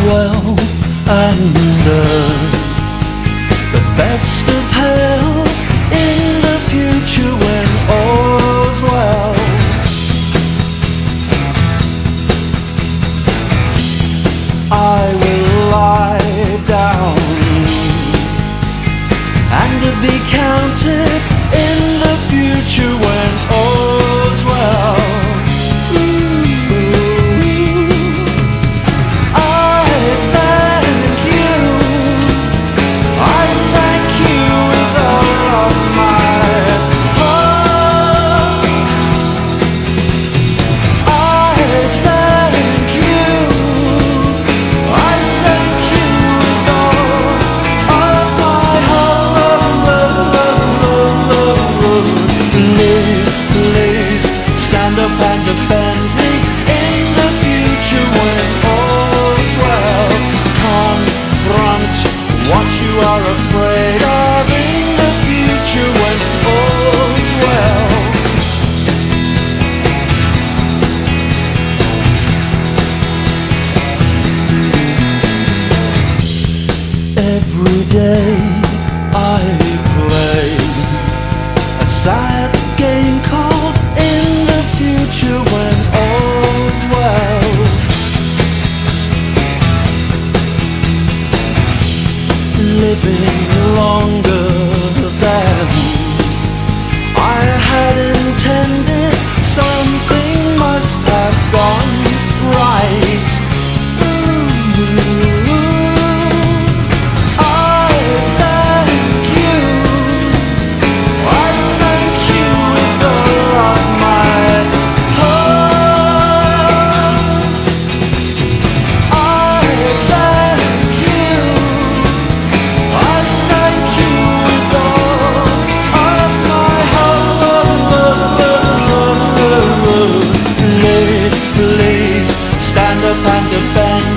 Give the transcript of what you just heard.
wealth and the best of health in the future when all's well. I will lie down and be counted in the future when all's well. Stand up and defend me in the future when all's well. Confront what you are afraid of in the future when all's well. Every day I play a sad game called in the future when all's well. Living longer than I had intended, something must have gone right. Please stand up and defend